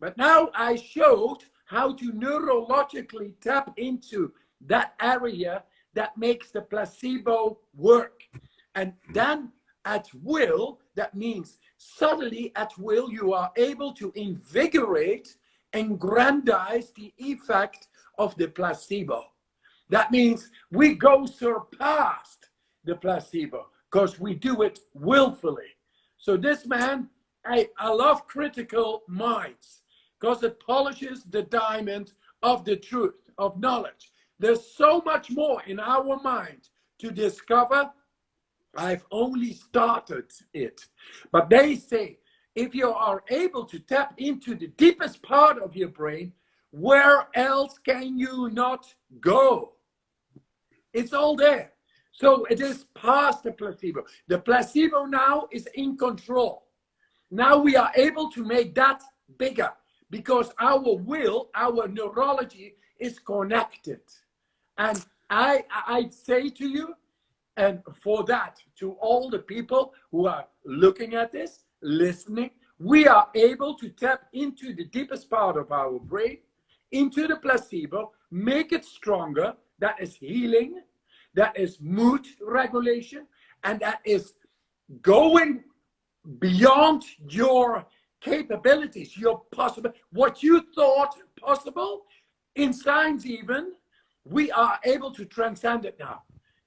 But now I showed how to neurologically tap into that area that makes the placebo work. And then at will, that means suddenly at will, you are able to invigorate and grandize the effect of the placebo. That means we go surpassed the placebo because we do it willfully. So this man, I love critical minds because it polishes the diamond of the truth, of knowledge. There's so much more in our mind to discover. I've only started it. But they say, if you are able to tap into the deepest part of your brain, where else can you not go? It's all there. So it is past the placebo. The placebo now is in control. Now we are able to make that bigger because our will, our neurology is connected. And I say to you, and for that, to all the people who are looking at this, listening, we are able to tap into the deepest part of our brain, into the placebo, make it stronger. That is healing, that is mood regulation, and that is going beyond your capabilities, your possible, what you thought possible. In science even, we are able to transcend it now.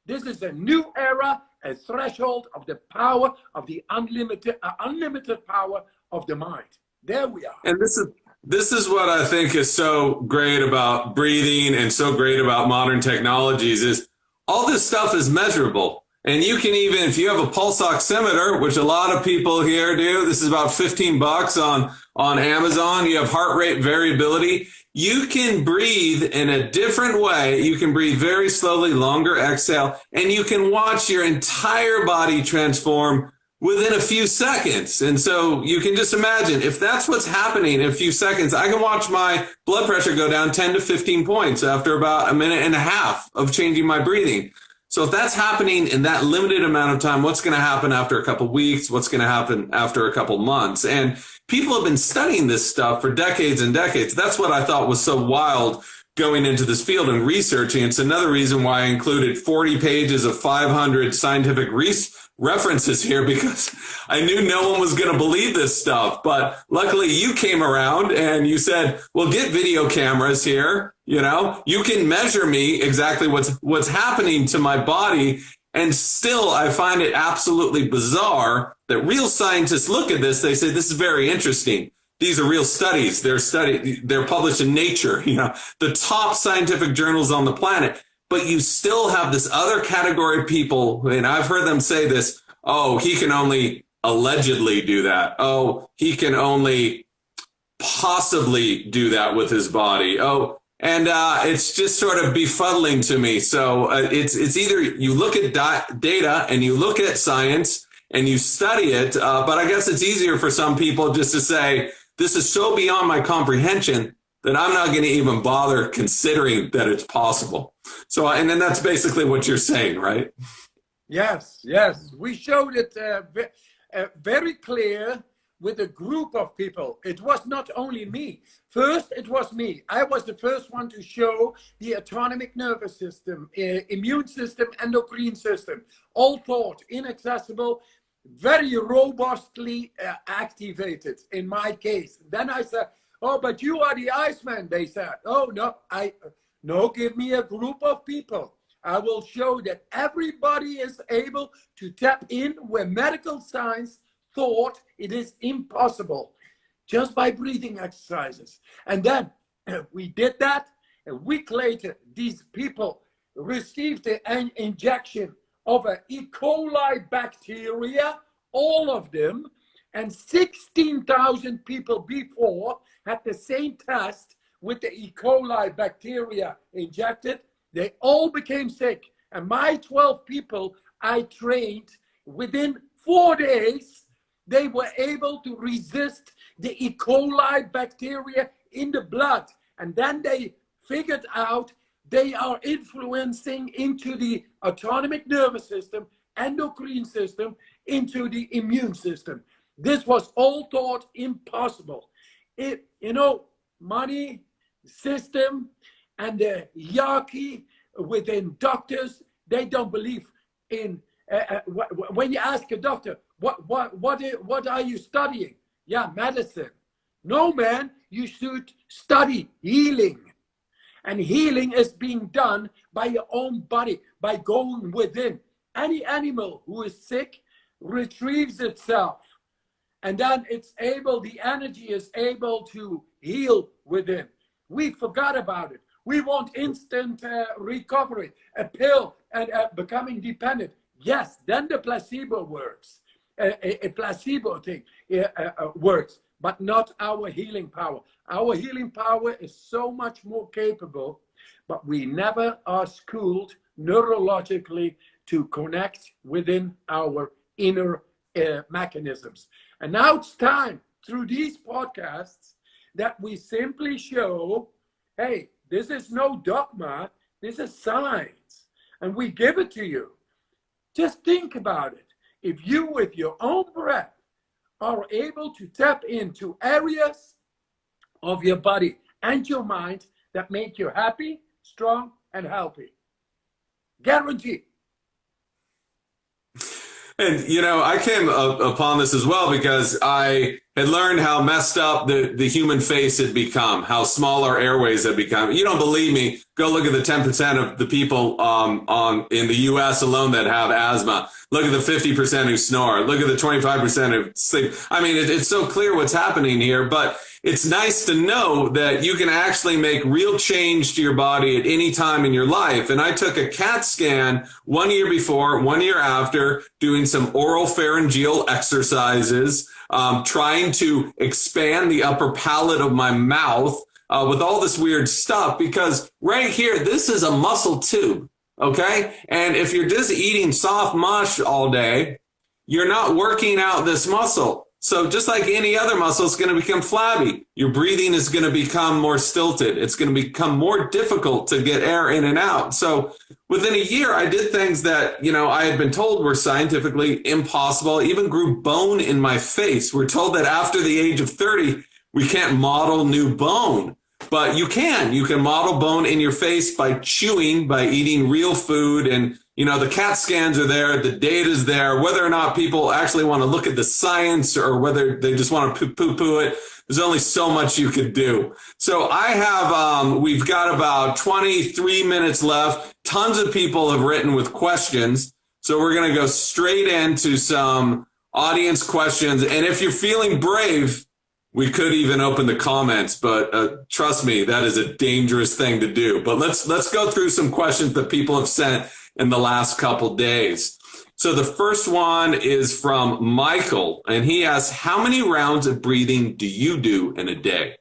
This is a new era, a threshold of the power of the unlimited power of the mind. There we are. And this is what I think is so great about breathing and so great about modern technologies is all this stuff is measurable. And you can even, if you have a pulse oximeter, which a lot of people here do, this is about $15 on Amazon. You have heart rate variability. You can breathe in a different way. You can breathe very slowly, longer exhale, and you can watch your entire body transform within a few seconds. And so you can just imagine if that's what's happening in a few seconds, I can watch my blood pressure go down 10 to 15 points after about a minute and a half of changing my breathing. So if that's happening in that limited amount of time, what's going to happen after a couple of weeks? What's going to happen after a couple of months? And people have been studying this stuff for decades and decades. That's what I thought was so wild going into this field and researching. It's another reason why I included 40 pages of 500 scientific references here, because I knew no one was going to believe this stuff. But luckily you came around and you said, well, get video cameras here. You know, you can measure me exactly what's happening to my body. And still, I find it absolutely bizarre that real scientists look at this. They say, this is very interesting. These are real studies. They're published in Nature, you know, the top scientific journals on the planet. But you still have this other category of people, and I've heard them say this, oh, he can only allegedly do that. Oh, he can only possibly do that with his body. Oh, and it's just sort of befuddling to me. So it's either you look at data and you look at science and you study it, but I guess it's easier for some people just to say, this is so beyond my comprehension that I'm not going to even bother considering that it's possible. So, and then that's basically what you're saying, right? Yes, yes. We showed it very clear with a group of people. It was not only me. First, it was me. I was the first one to show the autonomic nervous system, immune system, endocrine system, all thought, inaccessible, very robustly activated in my case. Then I said, oh, but you are the Iceman. They said, oh, no, give me a group of people. I will show that everybody is able to tap in where medical science thought it is impossible, just by breathing exercises. And then we did that. A week later, these people received an injection of an E. coli bacteria, all of them, and 16,000 people before had the same test with the E. coli bacteria injected. They all became sick. And my 12 people I trained, within 4 days, they were able to resist the E. coli bacteria in the blood. And then they figured out they are influencing into the autonomic nervous system, endocrine system, into the immune system. This was all thought impossible. money system and the hierarchy within doctors, they don't believe in, when you ask a doctor, what are you studying? Yeah, medicine. No, man, you should study healing. And healing is being done by your own body, by going within. Any animal who is sick retrieves itself. And then the energy is able to heal within. We forgot about it. We want instant recovery, a pill, and becoming dependent. Yes, then the placebo works. A placebo thing works, but not our healing power. Our healing power is so much more capable, but we never are schooled neurologically to connect within our inner mechanisms. And now it's time, through these podcasts, that we simply show, hey, this is no dogma, this is science, and we give it to you. Just think about it. If you, with your own breath, are able to tap into areas of your body and your mind that make you happy, strong, and healthy. Guaranteed. And, I came upon this as well because I had learned how messed up the human face had become, how small our airways had become. You don't believe me? Go look at the 10% of the people in the U.S. alone that have asthma. Look at the 50% who snore. Look at the 25% who sleep. I mean, it's so clear what's happening here, but it's nice to know that you can actually make real change to your body at any time in your life. And I took a CAT scan 1 year before, 1 year after, doing some oral pharyngeal exercises, trying to expand the upper palate of my mouth with all this weird stuff, because right here, this is a muscle tube. Okay. And if you're just eating soft mush all day, you're not working out this muscle. So just like any other muscle, it's going to become flabby. Your breathing is going to become more stilted. It's going to become more difficult to get air in and out. So within a year, I did things that, I had been told were scientifically impossible. I even grew bone in my face. We're told that after the age of 30, we can't model new bone. But you can model bone in your face by chewing, by eating real food. And, the CAT scans are there, the data's there, whether or not people actually want to look at the science or whether they just want to poo-poo it. There's only so much you could do. So we've got about 23 minutes left. Tons of people have written with questions. So we're going to go straight into some audience questions. And if you're feeling brave, we could even open the comments, but trust me, that is a dangerous thing to do. But let's go through some questions that people have sent in the last couple days. So the first one is from Michael, and he asks, how many rounds of breathing do you do in a day?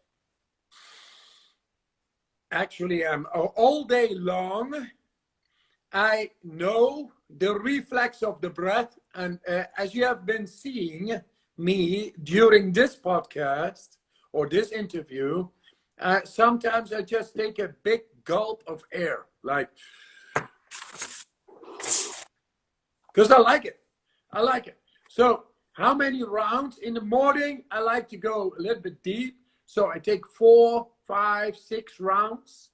Actually, all day long, I know the reflex of the breath. And as you have been seeing me during this podcast or this interview, sometimes I just take a big gulp of air, like, because I like it. So how many rounds? In the morning, I like to go a little bit deep. So I take 4, 5, 6 rounds.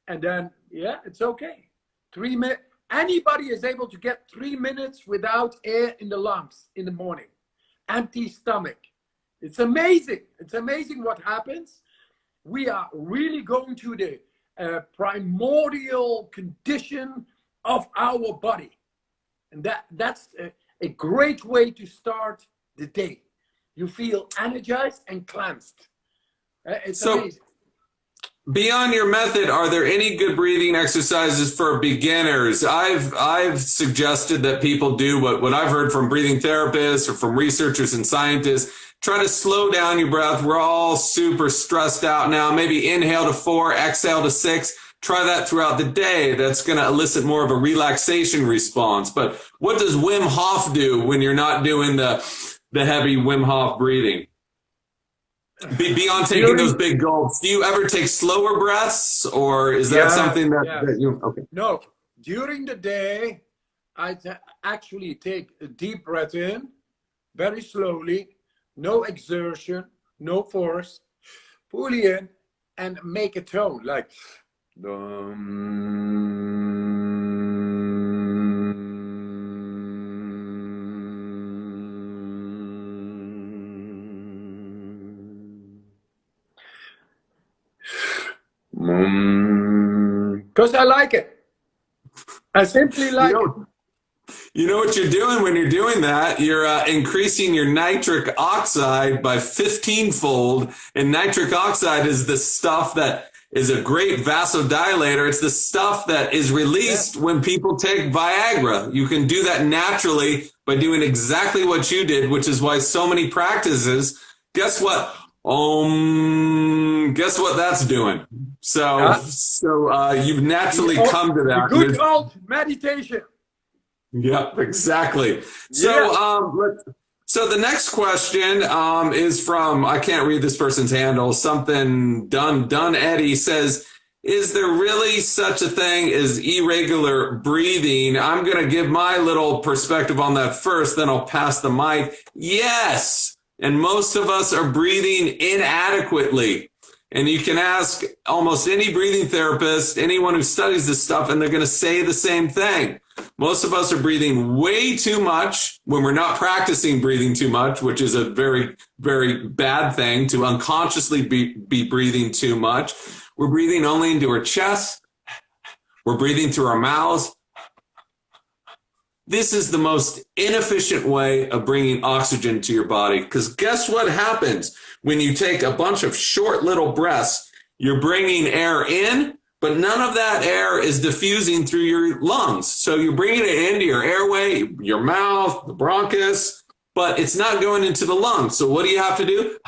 And then, yeah, it's okay. 3 minutes. Anybody is able to get 3 minutes without air in the lungs in the morning. Empty stomach. It's amazing. It's amazing what happens. We are really going to the primordial condition of our body. And that's a great way to start the day. You feel energized and cleansed. It's amazing. Beyond your method, are there any good breathing exercises for beginners? I've suggested that people do what I've heard from breathing therapists or from researchers and scientists. Try to slow down your breath. We're all super stressed out now. Maybe inhale to 4, exhale to 6. Try that throughout the day. That's going to elicit more of a relaxation response. But what does Wim Hof do when you're not doing the heavy Wim Hof breathing? Beyond taking those big gulps, do you ever take slower breaths, or is that something that you... Okay. No, during the day, I actually take a deep breath in, very slowly, no exertion, no force. fully in, and make a tone like because I like it. I simply like it. You know what you're doing when you're doing that? You're increasing your nitric oxide by 15-fold. And nitric oxide is the stuff that is a great vasodilator. It's the stuff that is released when people take Viagra. You can do that naturally by doing exactly what you did, which is why so many practices, guess what? Guess what that's doing? So you've naturally come to that. The good old meditation. Yep, exactly. So, so the next question is from, I can't read this person's handle, something Dun Eddie says, is there really such a thing as irregular breathing? I'm going to give my little perspective on that first, then I'll pass the mic. Yes. And most of us are breathing inadequately. And you can ask almost any breathing therapist, anyone who studies this stuff, and they're going to say the same thing. Most of us are breathing way too much when we're not practicing breathing too much, which is a very, very bad thing to unconsciously be breathing too much. We're breathing only into our chest. We're breathing through our mouths. This is the most inefficient way of bringing oxygen to your body, because guess what happens when you take a bunch of short little breaths? You're bringing air in, but none of that air is diffusing through your lungs. So you're bringing it into your airway, your mouth, the bronchus, but it's not going into the lungs. So what do you have to do?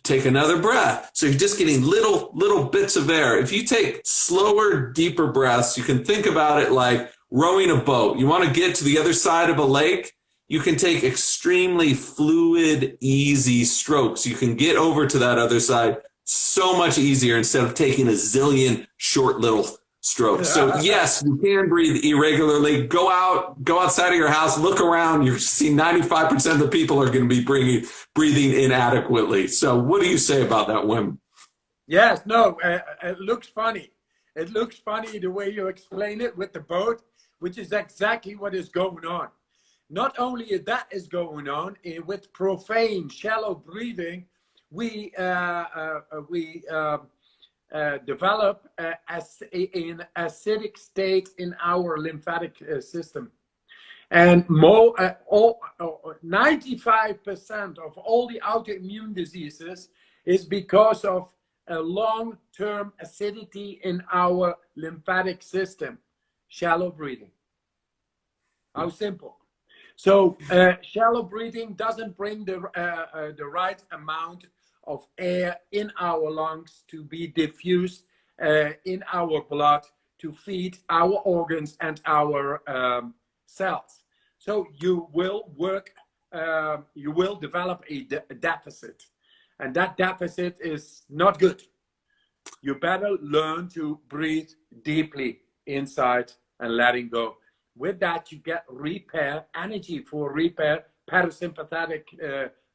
Take another breath. So you're just getting little bits of air. If you take slower, deeper breaths, you can think about it like rowing a boat. You want to get to the other side of a lake? You can take extremely fluid, easy strokes. You can get over to that other side so much easier instead of taking a zillion short little strokes. So yes, you can breathe irregularly. Go outside of your house, look around. You see 95% of the people are going to be breathing inadequately. So what do you say about that, Wim? Yes, no, it looks funny. It looks funny the way you explain it with the boat, which is exactly what is going on. Not only that is going on with profane, shallow breathing, we develop an acidic state in our lymphatic system. And 95% of all the autoimmune diseases is because of a long-term acidity in our lymphatic system. Shallow breathing. How simple. So shallow breathing doesn't bring the right amount of air in our lungs to be diffused in our blood to feed our organs and our cells. So you will develop a deficit, and that deficit is not good. You better learn to breathe deeply inside and letting go. With that, you get repair, energy for repair, parasympathetic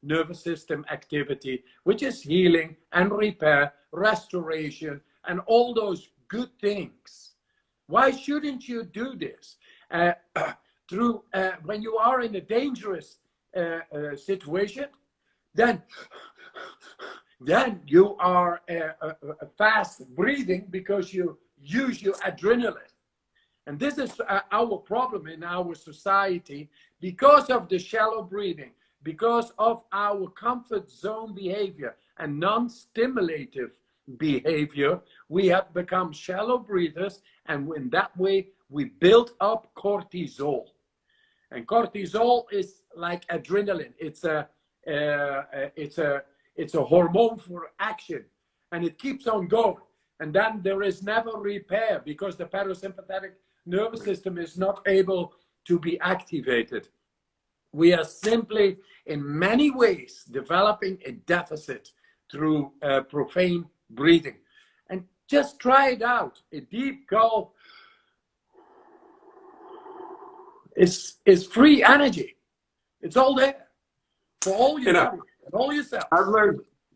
nervous system activity, which is healing and repair, restoration, and all those good things. Why shouldn't you do this? When you are in a dangerous situation, then you are fast breathing because you use your adrenaline. And this is our problem in our society because of the shallow breathing, because of our comfort zone behavior and non-stimulative behavior. We have become shallow breathers, and in that way we build up cortisol. And cortisol is like adrenaline. It's a hormone for action, and it keeps on going. And then there is never repair because the parasympathetic nervous system is not able to be activated. We are simply, in many ways, developing a deficit through profane breathing. And just try it out. A deep gulp is free energy. It's all there for all your body and all your cells.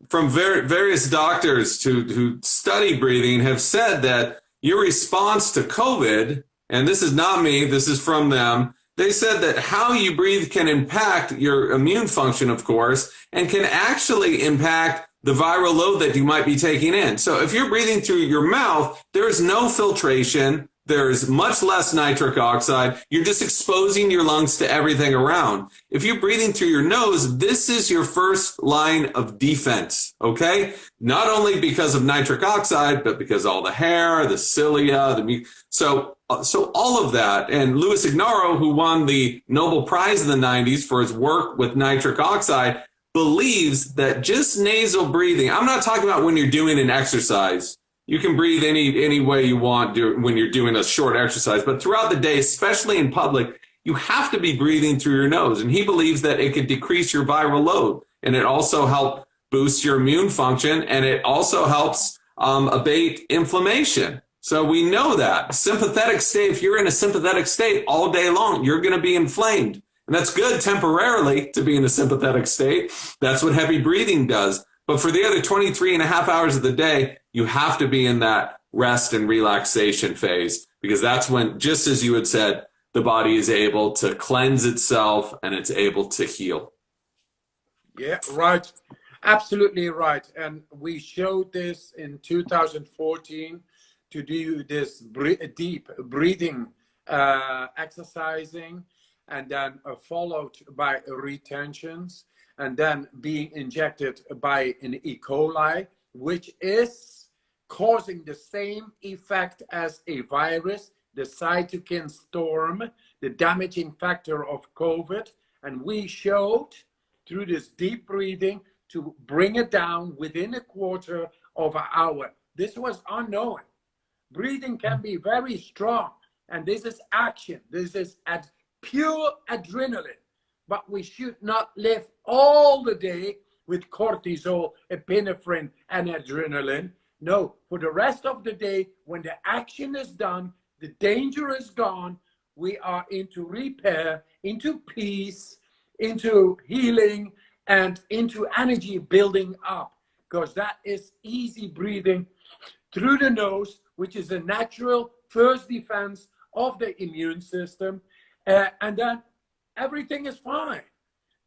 from various doctors who study breathing have said that your response to COVID, and this is not me, this is from them, they said that how you breathe can impact your immune function, of course, and can actually impact the viral load that you might be taking in. So if you're breathing through your mouth, there's no filtration. There's much less nitric oxide. You're just exposing your lungs to everything around. If you're breathing through your nose, this is your first line of defense, okay? Not only because of nitric oxide, but because all the hair, the cilia, so all of that. And Louis Ignarro, who won the Nobel Prize in the 90s for his work with nitric oxide, believes that just nasal breathing, I'm not talking about when you're doing an exercise. You can breathe any way you want when you're doing a short exercise, but throughout the day, especially in public, you have to be breathing through your nose. And he believes that it could decrease your viral load, and it also helps boost your immune function, and it also helps abate inflammation. So we know that sympathetic state, if you're in a sympathetic state all day long, you're going to be inflamed. And that's good temporarily to be in a sympathetic state. That's what heavy breathing does. But for the other 23 and a half hours of the day, you have to be in that rest and relaxation phase, because that's when, just as you had said, the body is able to cleanse itself and it's able to heal. Yeah, right. Absolutely right. And we showed this in 2014 to do this deep breathing exercising, and then followed by retentions, and then being injected by an E. coli, which is causing the same effect as a virus, the cytokine storm, the damaging factor of COVID. And we showed through this deep breathing to bring it down within a quarter of an hour. This was unknown. Breathing can be very strong, and this is action. This is pure adrenaline. But we should not live all the day with cortisol, epinephrine, and adrenaline. No, for the rest of the day, when the action is done, the danger is gone, we are into repair, into peace, into healing, and into energy building up. Because that is easy breathing through the nose, which is a natural first defense of the immune system. And then everything is fine.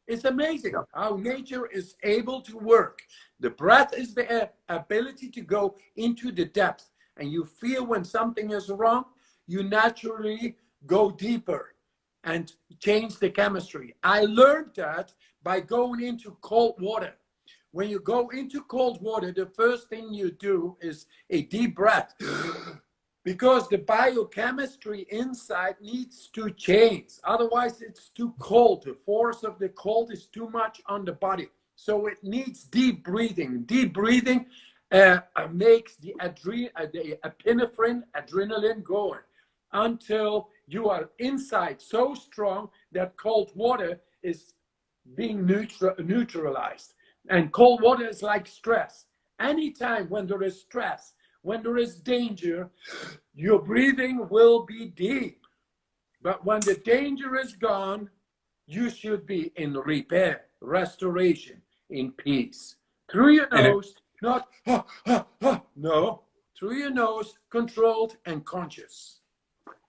It's amazing how nature is able to work. The breath is the ability to go into the depth. And you feel when something is wrong, you naturally go deeper and change the chemistry. I learned that by going into cold water. When you go into cold water, the first thing you do is a deep breath. Because the biochemistry inside needs to change. Otherwise, it's too cold. The force of the cold is too much on the body. So it needs deep breathing. Deep breathing makes the epinephrine, adrenaline going until you are inside so strong that cold water is being neutralized. And cold water is like stress. Anytime when there is stress, when there is danger, your breathing will be deep. But when the danger is gone, you should be in repair, restoration, in peace. Through your nose, not, no, through your nose, controlled and conscious.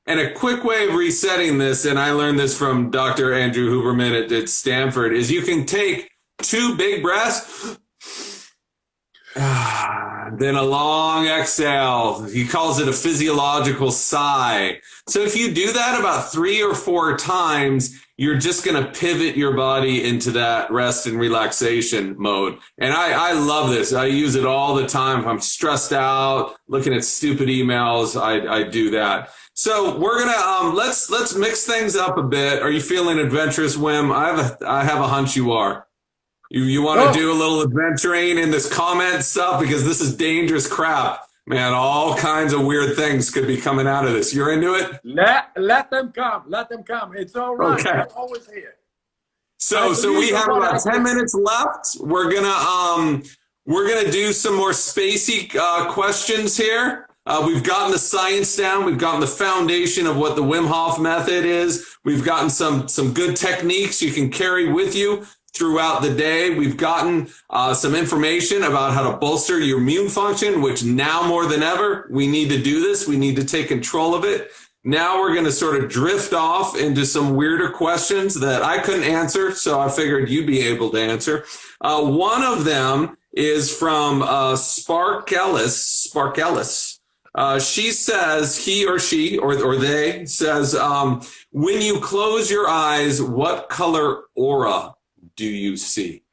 And a quick way of resetting this, and I learned this from Dr. Andrew Huberman at Stanford, is you can take 2 big breaths, then a long exhale. He calls it a physiological sigh. So if you do that about 3 or 4 times, you're just going to pivot your body into that rest and relaxation mode. And I love this. I use it all the time. If I'm stressed out, looking at stupid emails, I do that. So we're gonna let's mix things up a bit. Are you feeling adventurous, Wim? I have a hunch you are. You want to do a little adventuring in this comment stuff, because this is dangerous crap, man. All kinds of weird things could be coming out of this. You're into it? Let them come. Let them come. It's all right. Okay. They're always here. So we have about 10 minutes left. We're gonna do some more spacey questions here. We've gotten the science down. We've gotten the foundation of what the Wim Hof method is. We've gotten some good techniques you can carry with you. throughout the day. We've gotten some information about how to bolster your immune function, which now more than ever, we need to do this. We need to take control of it. Now we're going to sort of drift off into some weirder questions that I couldn't answer, so I figured you'd be able to answer. One of them is from Sparkellis. She says, he or she or they says, when you close your eyes, what color aura do you see?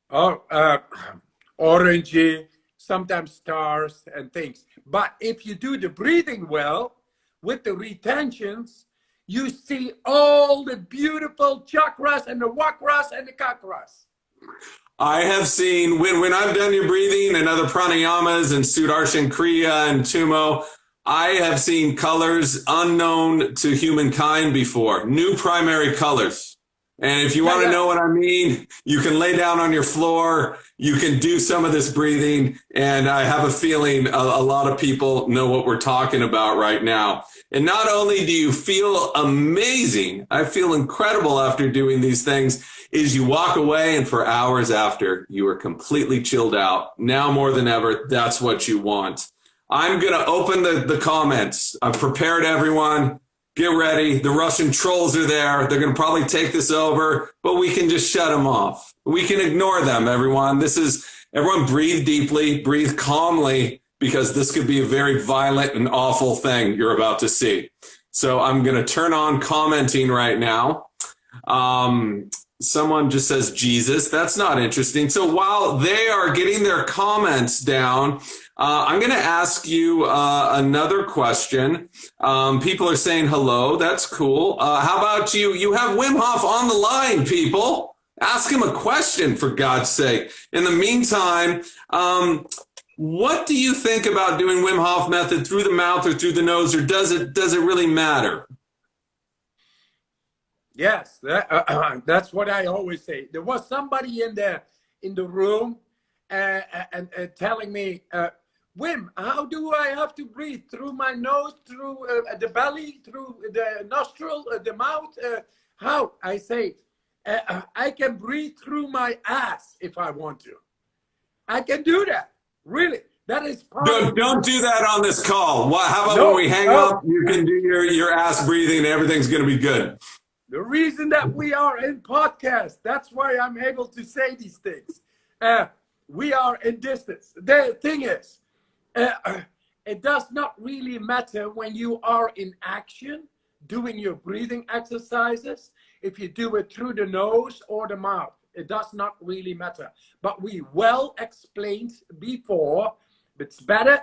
Oh, orangey, sometimes stars and things. But if you do the breathing well, with the retentions, you see all the beautiful chakras and the wakras and the kakras. I have seen, when I've done your breathing and other pranayamas and Sudarshan Kriya and Tumo, I have seen colors unknown to humankind before, new primary colors. And if you want to know what I mean, you can lay down on your floor, you can do some of this breathing, and I have a feeling a lot of people know what we're talking about right now. And not only do you feel amazing, I feel incredible after doing these things, is you walk away and for hours after, you are completely chilled out. Now more than ever, that's what you want. I'm going to open the comments. I've prepared everyone. Get ready. The Russian trolls are there. They're going to probably take this over, but we can just shut them off. We can ignore them, everyone. Everyone breathe deeply, breathe calmly, because this could be a very violent and awful thing you're about to see. So I'm going to turn on commenting right now. Someone just says Jesus. That's not interesting. So while they are getting their comments down, I'm going to ask you another question. People are saying hello. That's cool. How about you? You have Wim Hof on the line, people. Ask him a question, for God's sake. In the meantime, what do you think about doing Wim Hof method through the mouth or through the nose, or does it really matter? Yes, that's what I always say. There was somebody in the room and telling me, Wim, how do I have to breathe? Through my nose, through the belly, through the nostril, the mouth? How? I say, I can breathe through my ass if I want to. I can do that. Really. That is part Don't do that on this call. How about when we hang up, you can do your ass breathing and everything's going to be good. The reason that we are in podcast, that's why I'm able to say these things. We are in distance. The thing is, it does not really matter when you are in action, doing your breathing exercises, if you do it through the nose or the mouth. It does not really matter. But we well explained before, it's better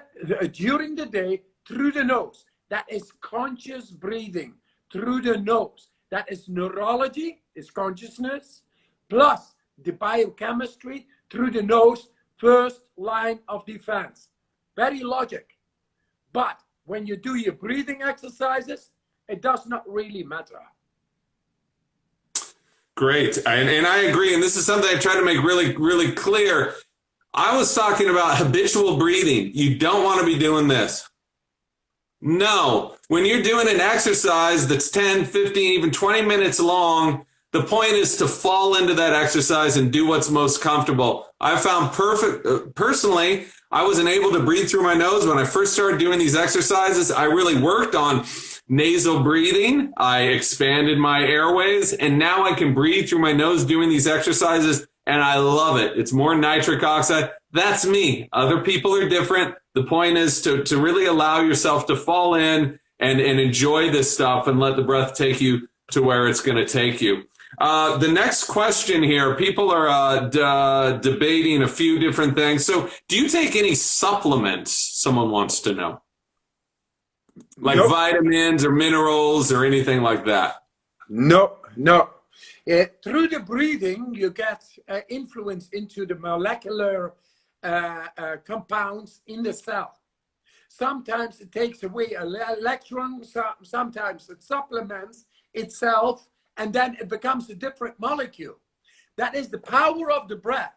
during the day through the nose. That is conscious breathing through the nose. That is neurology, is consciousness, plus the biochemistry through the nose, first line of defense. Very logic. But when you do your breathing exercises, it does not really matter. Great. And I agree. And this is something I try to make really, really clear. I was talking about habitual breathing. You don't want to be doing this. No, when you're doing an exercise that's 10, 15, even 20 minutes long, the point is to fall into that exercise and do what's most comfortable. I found personally, I wasn't able to breathe through my nose when I first started doing these exercises. I really worked on nasal breathing. I expanded my airways, and now I can breathe through my nose doing these exercises, and I love it. It's more nitric oxide. That's me. Other people are different. The point is to really allow yourself to fall in and enjoy this stuff and let the breath take you to where it's going to take you. The next question here, people are debating a few different things. So do you take any supplements? Someone wants to know. Like nope. Vitamins or minerals or anything like that? No. Through the breathing, you get influence into the molecular compounds in the cell. Sometimes it takes away an electron, sometimes it supplements itself, and then it becomes a different molecule. That is the power of the breath.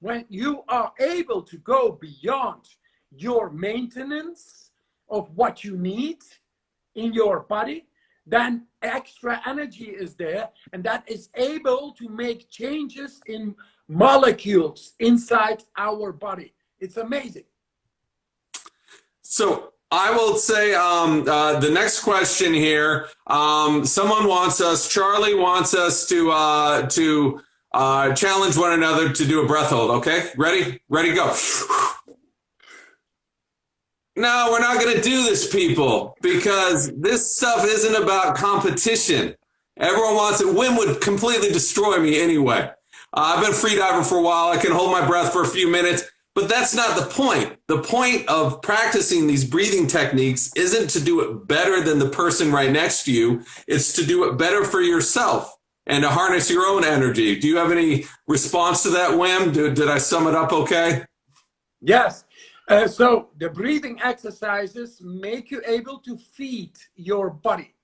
When you are able to go beyond your maintenance of what you need in your body, then extra energy is there, and that is able to make changes in molecules inside our body. It's amazing. So I will say the next question here. Someone wants us. Charlie wants us to challenge one another to do a breath hold. Okay, ready? Ready, go. No, we're not going to do this, people, because this stuff isn't about competition. Everyone wants it. Wim would completely destroy me anyway. I've been a free diver for a while. I can hold my breath for a few minutes, but that's not the point. The point of practicing these breathing techniques isn't to do it better than the person right next to you. It's to do it better for yourself and to harness your own energy. Do you have any response to that, Wim? Did I sum it up okay? Yes. So the breathing exercises make you able to feed your body.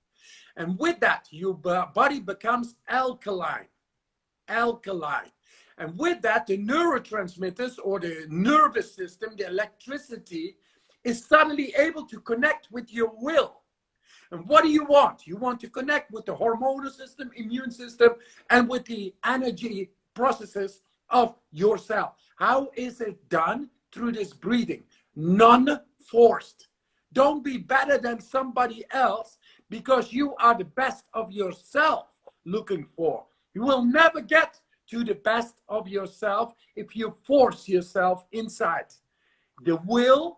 And with that, your body becomes alkaline. And with that, the neurotransmitters or the nervous system, the electricity, is suddenly able to connect with your will. And what do you want? You want to connect with the hormonal system, immune system, and with the energy processes of yourself. How is it done? Through this breathing, non-forced. Don't be better than somebody else because you are the best of yourself looking for. You will never get to the best of yourself if you force yourself inside. The will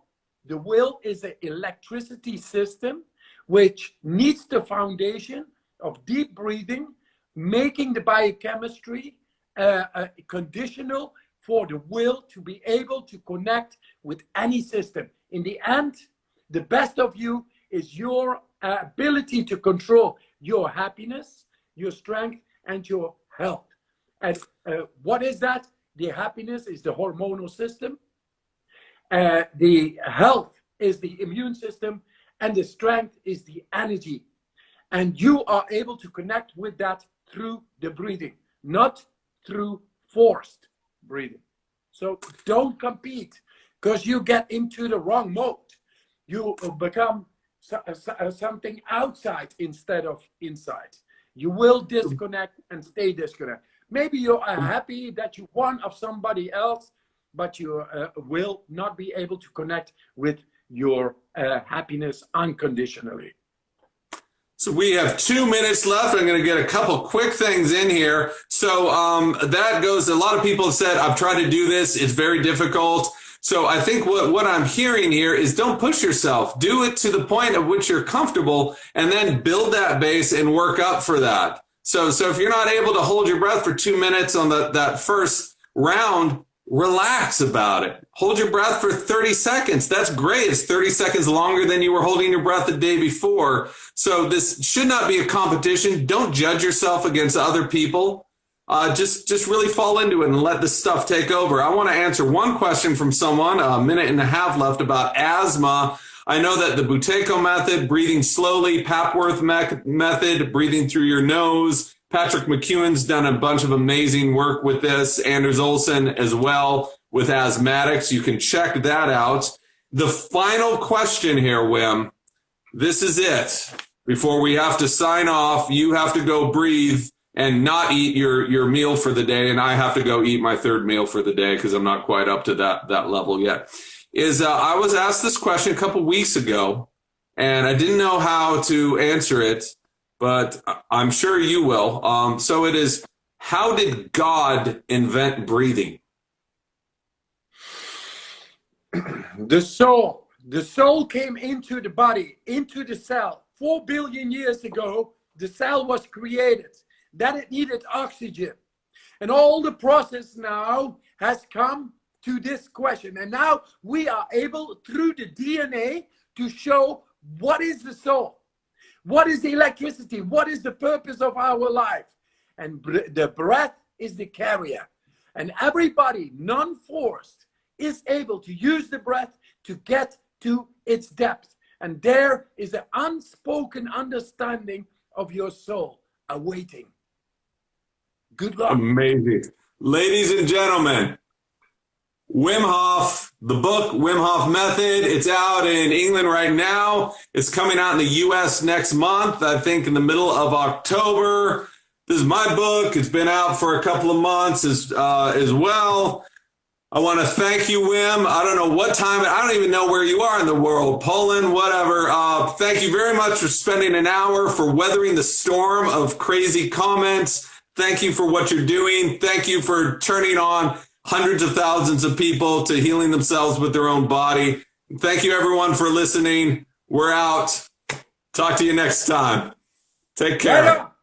is an electricity system which needs the foundation of deep breathing, making the biochemistry conditional for the will to be able to connect with any system. In the end, the best of you is your ability to control your happiness, your strength, and your health. And what is that? The happiness is the hormonal system. The health is the immune system. And the strength is the energy. And you are able to connect with that through the breathing, not through forced breathing. So don't compete because you get into the wrong mode. You become something outside instead of inside. You will disconnect and stay disconnected. Maybe you are happy that you won of somebody else, but you will not be able to connect with your happiness unconditionally. So we have 2 minutes left. I'm going to get a couple quick things in here. So that goes, a lot of people have said, I've tried to do this. It's very difficult. So I think what I'm hearing here is don't push yourself. Do it to the point at which you're comfortable and then build that base and work up for that. So if you're not able to hold your breath for 2 minutes on that first round, relax about it. Hold your breath for 30 seconds. That's great. It's 30 seconds longer than you were holding your breath the day before. So this should not be a competition. Don't judge yourself against other people. Just really fall into it and let this stuff take over. I want to answer one question from someone, a minute and a half left, about asthma. I know that the Buteyko method, breathing slowly, Papworth method, breathing through your nose. Patrick McEwen's done a bunch of amazing work with this. Anders Olsen as well with asthmatics. You can check that out. The final question here, Wim, this is it. Before we have to sign off, you have to go breathe and not eat your meal for the day, and I have to go eat my third meal for the day because I'm not quite up to that level yet. I was asked this question a couple weeks ago, and I didn't know how to answer it, but I'm sure you will. So it is, how did God invent breathing? The soul came into the body, into the cell. 4 billion years ago, the cell was created. Then it needed oxygen. And all the process now has come to this question. And now we are able, through the DNA, to show what is the soul? What is the electricity? What is the purpose of our life? And the breath is the carrier. And everybody, non-forced, is able to use the breath to get to its depth. And there is an unspoken understanding of your soul awaiting. Good luck. Amazing. Ladies and gentlemen, Wim Hof, the book, Wim Hof Method. It's out in England right now. It's coming out in the US next month, I think in the middle of October. This is my book. It's been out for a couple of months as well. I want to thank you, Wim. I don't know what time, I don't even know where you are in the world, Poland, whatever. Thank you very much for spending an hour, for weathering the storm of crazy comments. Thank you for what you're doing. Thank you for turning on hundreds of thousands of people to healing themselves with their own body. Thank you, everyone, for listening. We're out. Talk to you next time. Take care. Later.